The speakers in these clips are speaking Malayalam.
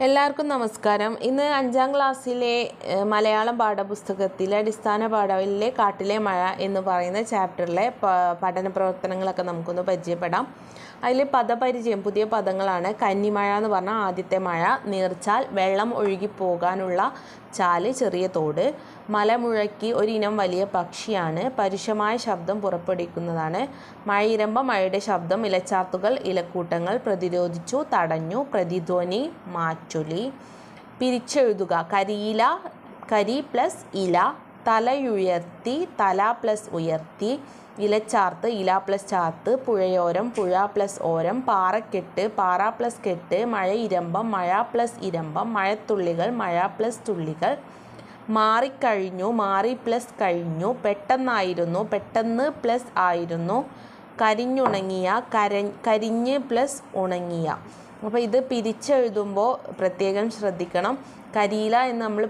എല്ലാവർക്കും നമസ്കാരം. ഇന്ന് 5ാം ക്ലാസ്സിലെ മലയാളം പാഠപുസ്തകത്തിലെ അടിസ്ഥാന പാഠത്തിലെ കാട്ടിലെ മഴ എന്ന് പറയുന്ന ചാപ്റ്ററിലെ പഠന പ്രവർത്തനങ്ങളൊക്കെ നമുക്കൊന്ന് പരിചയപ്പെടാം. അതിൽ പദപരിചയം, പുതിയ പദങ്ങളാണ്. കന്നിമഴ എന്ന് പറഞ്ഞാൽ ആദ്യത്തെ മഴ, നീർച്ചാൽ വെള്ളം ഒഴുകിപ്പോകാനുള്ള ചാല്, ചെറിയ തോട്. മലമുഴക്കി ഒരിനം വലിയ പക്ഷിയാണ്, പരുഷമായ ശബ്ദം പുറപ്പെടുവിക്കുന്നതാണ്. മഴയിരമ്പം മഴയുടെ ശബ്ദം, ഇലച്ചാർത്തുകൾ ഇലക്കൂട്ടങ്ങൾ പ്രതിരോധിച്ചു തടഞ്ഞു, പ്രതിധ്വനി മാറ്റൊലി. പിരിച്ചെഴുതുക: കരിയില കരി പ്ലസ് ഇല, തലയുയർത്തി തല പ്ലസ് ഉയർത്തി, ഇലച്ചാർത്ത് ഇല പ്ലസ് ചാർത്ത്, പുഴയോരം പുഴ പ്ലസ് ഓരം, പാറക്കെട്ട് പാറ പ്ലസ് കെട്ട്, മഴയിരമ്പം മഴ പ്ലസ് ഇരമ്പം, മഴത്തുള്ളികൾ മഴ പ്ലസ് തുള്ളികൾ. മാറിക്കഴിഞ്ഞു മാറി പ്ലസ് കഴിഞ്ഞു, പെട്ടെന്നായിരുന്നു പെട്ടെന്ന് പ്ലസ് ആയിരുന്നു, കരിഞ്ഞുണങ്ങിയ കരിഞ്ഞ് പ്ലസ് ഉണങ്ങിയ. അപ്പോൾ ഇത് പിരിച്ചെഴുതുമ്പോൾ പ്രത്യേകം ശ്രദ്ധിക്കണം. കരിയില എന്ന് നമ്മൾ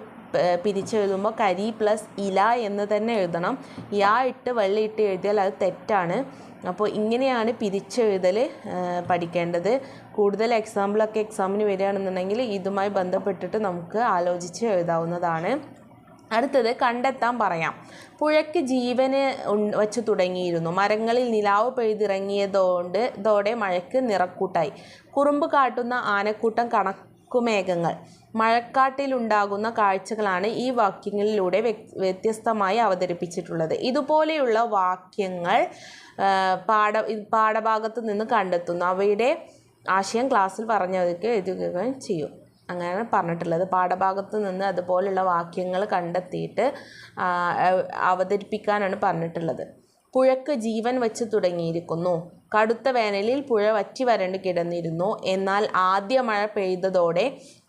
പിരിച്ചെഴുതുമ്പോൾ കരി പ്ലസ് ഇല എന്ന് തന്നെ എഴുതണം. യാ ഇട്ട് വെള്ളി ഇട്ട് എഴുതിയാൽ അത് തെറ്റാണ്. അപ്പോൾ ഇങ്ങനെയാണ് പിരിച്ചെഴുതൽ പഠിക്കേണ്ടത്. കൂടുതൽ എക്സാമ്പിളൊക്കെ എക്സാമിന് വരികയാണെന്നുണ്ടെങ്കിൽ ഇതുമായി ബന്ധപ്പെട്ടിട്ട് നമുക്ക് ആലോചിച്ച് എഴുതാവുന്നതാണ്. അടുത്തത് കണ്ടെത്താൻ പറയാം. പുഴയ്ക്ക് ജീവന് വച്ചു തുടങ്ങിയിരുന്നു, മരങ്ങളിൽ നിലാവ് പെയ്തിറങ്ങിയതോടെ മഴയ്ക്ക് നിറക്കൂട്ടായി. കുറുമ്പ് കാട്ടുന്ന ആനക്കൂട്ടം കണക്കുമേഘങ്ങൾ. മഴക്കാട്ടിലുണ്ടാകുന്ന കാഴ്ചകളാണ് ഈ വാക്യങ്ങളിലൂടെ വ്യത്യസ്തമായി അവതരിപ്പിച്ചിട്ടുള്ളത്. ഇതുപോലെയുള്ള വാക്യങ്ങൾ പാഠഭാഗത്ത് നിന്ന് കണ്ടെത്തുന്നു. അവയുടെ ആശയം ക്ലാസ്സിൽ പറഞ്ഞവർക്ക് എഴുതുകയും ചെയ്യും. അങ്ങനെയാണ് പറഞ്ഞിട്ടുള്ളത്. പാഠഭാഗത്ത് നിന്ന് അതുപോലുള്ള വാക്യങ്ങൾ കണ്ടെത്തിയിട്ട് അവതരിപ്പിക്കാനാണ് പറഞ്ഞിട്ടുള്ളത്. പുഴയ്ക്ക് ജീവൻ വച്ച് തുടങ്ങിയിരിക്കുന്നു. കടുത്ത വേനലിൽ പുഴ വറ്റി വരണ്ട് കിടന്നിരുന്നു. എന്നാൽ ആദ്യ മഴ പെയ്തതോടെ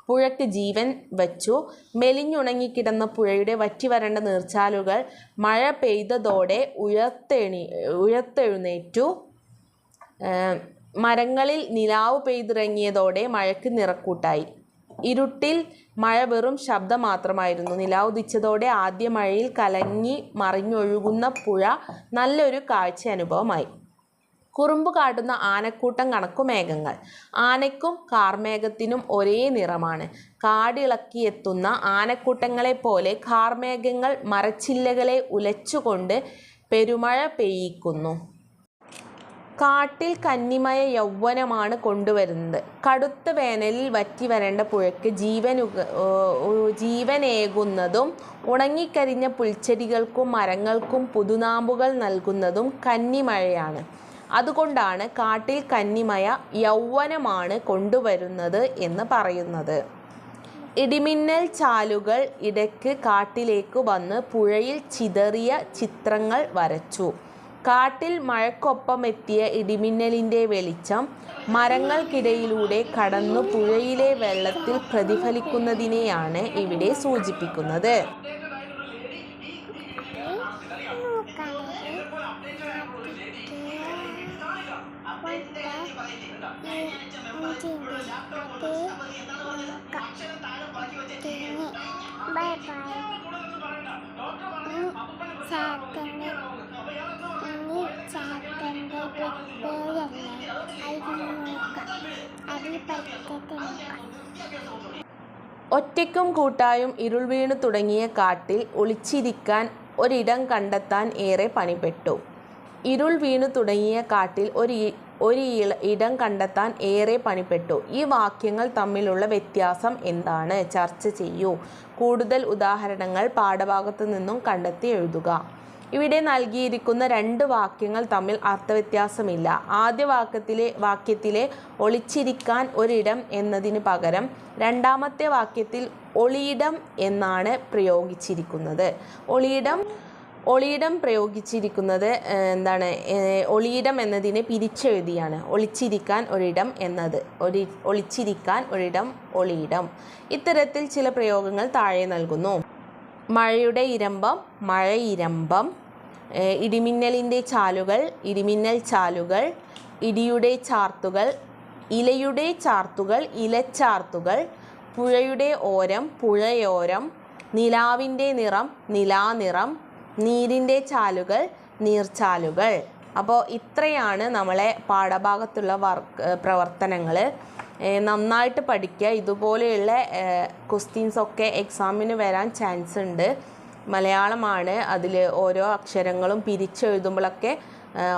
പുഴയ്ക്ക് ജീവൻ വച്ചു. മെലിഞ്ഞുണങ്ങിക്കിടന്ന പുഴയുടെ വറ്റി വരണ്ട നീർച്ചാലുകൾ മഴ പെയ്തതോടെ ഉയർത്തെഴുന്നേറ്റു. മരങ്ങളിൽ നിലാവ് പെയ്തിറങ്ങിയതോടെ മഴയ്ക്ക് നിറക്കൂട്ടായി. ഇരുട്ടിൽ മഴ വെറും ശബ്ദം മാത്രമായിരുന്നു. നിലാവുദിച്ചതോടെ ആദ്യ മഴയിൽ കലങ്ങി മറിഞ്ഞൊഴുകുന്ന പുഴ നല്ലൊരു കാഴ്ച അനുഭവമായി. കുറുമ്പ് കാട്ടുന്ന ആനക്കൂട്ടം കണക്കുമേഘങ്ങൾ. ആനയ്ക്കും കാർമേഘത്തിനും ഒരേ നിറമാണ്. കാടിളക്കിയെത്തുന്ന ആനക്കൂട്ടങ്ങളെപ്പോലെ കാർമേഘങ്ങൾ മരച്ചില്ലകളെ ഉലച്ചുകൊണ്ട് പെരുമഴ പെയ്യിക്കുന്നു. കാട്ടിൽ കന്നിമയ യൗവനമാണ് കൊണ്ടുവരുന്നത്. കടുത്ത വേനലിൽ വറ്റി വരേണ്ട പുഴയ്ക്ക് ജീവനേകുന്നതും ഉണങ്ങിക്കരിഞ്ഞ പുൽച്ചെടികൾക്കും മരങ്ങൾക്കും പുതുനാമ്പുകൾ നൽകുന്നതും കന്നിമഴയാണ്. അതുകൊണ്ടാണ് കാട്ടിൽ കന്നിമയ യൗവനമാണ് കൊണ്ടുവരുന്നത് എന്ന് പറയുന്നത്. ഇടിമിന്നൽ ചാലുകൾ ഇടയ്ക്ക് കാട്ടിലേക്ക് വന്ന് പുഴയിൽ ചിതറിയ ചിത്രങ്ങൾ വരച്ചു. കാട്ടിൽ മഴക്കൊപ്പമെത്തിയ ഇടിമിന്നലിൻ്റെ വെളിച്ചം മരങ്ങൾക്കിടയിലൂടെ കടന്നു പുഴയിലെ വെള്ളത്തിൽ പ്രതിഫലിക്കുന്നതിനെയാണ് ഇവിടെ സൂചിപ്പിക്കുന്നത്. ഒറ്റയ്ക്കും കൂട്ടായും ഇരുൾ വീണു തുടങ്ങിയ കാട്ടിൽ ഒളിച്ചിരിക്കാൻ ഒരിടം കണ്ടെത്താൻ ഏറെ പണിപ്പെട്ടു. ഇരുൾ വീണു തുടങ്ങിയ കാട്ടിൽ ഒരു ഇടം കണ്ടെത്താൻ ഏറെ പണിപ്പെട്ടു. ഈ വാക്യങ്ങൾ തമ്മിലുള്ള വ്യത്യാസം എന്താണ്? ചർച്ച ചെയ്യൂ. കൂടുതൽ ഉദാഹരണങ്ങൾ പാഠഭാഗത്തു നിന്നും കണ്ടെത്തി എഴുതുക. ഇവിടെ നൽകിയിരിക്കുന്ന 2 വാക്യങ്ങൾ തമ്മിൽ അർത്ഥവ്യത്യാസമില്ല. ആദ്യ വാക്യത്തിലെ ഒളിച്ചിരിക്കാൻ ഒരിടം എന്നതിന് പകരം രണ്ടാമത്തെ വാക്യത്തിൽ ഒളിയിടം എന്നാണ് പ്രയോഗിച്ചിരിക്കുന്നത്. ഒളിയിടം പ്രയോഗിച്ചിരിക്കുന്നത് എന്താണ്? ഒളിയിടം എന്നതിനെ പിരിച്ചെഴുതിയാണ്. ഒളിച്ചിരിക്കാൻ ഒരിടം എന്നത് ഒളിച്ചിരിക്കാൻ ഒരിടം, ഒളിയിടം. ഇത്തരത്തിൽ ചില പ്രയോഗങ്ങൾ താഴെ നൽകുന്നു. മഴയുടെ ഇരമ്പം മഴയിരമ്പം, ഇടിമിന്നലിൻ്റെ ചാലുകൾ ഇടിമിന്നൽ ചാലുകൾ, ഇടിയുടെ ചാർത്തുകൾ ഇലയുടെ ചാർത്തുകൾ ഇലച്ചാർത്തുകൾ, പുഴയുടെ ഓരം പുഴയോരം, നിലാവിൻ്റെ നിറം നിലാനിറം, നീരിൻ്റെ ചാലുകൾ നീർച്ചാലുകൾ. അപ്പോൾ ഇത്രയാണ് നമ്മളെ പാഠഭാഗത്തുള്ള പ്രവർത്തനങ്ങൾ. നന്നായിട്ട് പഠിക്കുക. ഇതുപോലെയുള്ള ക്വസ്റ്റ്യൻസൊക്കെ എക്സാമിന് വരാൻ ചാൻസ് ഉണ്ട്. മലയാളമാണ്. അതിൽ ഓരോ അക്ഷരങ്ങളും പിരിച്ചെഴുതുമ്പോഴൊക്കെ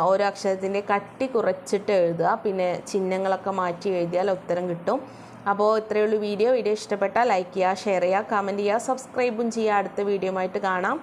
ഓരോ അക്ഷരത്തിൻ്റെ കട്ടി കുറച്ചിട്ട് എഴുതുക. പിന്നെ ചിഹ്നങ്ങളൊക്കെ മാറ്റി എഴുതിയാൽ ഉത്തരം കിട്ടും. അപ്പോൾ ഇത്രയേ ഉള്ളൂ വീഡിയോ ഇഷ്ടപ്പെട്ടാൽ ലൈക്ക് ചെയ്യുക, ഷെയർ ചെയ്യുക, കമൻറ്റ് ചെയ്യുക, സബ്സ്ക്രൈബും ചെയ്യുക. അടുത്ത വീഡിയോ ആയിട്ട് കാണാം.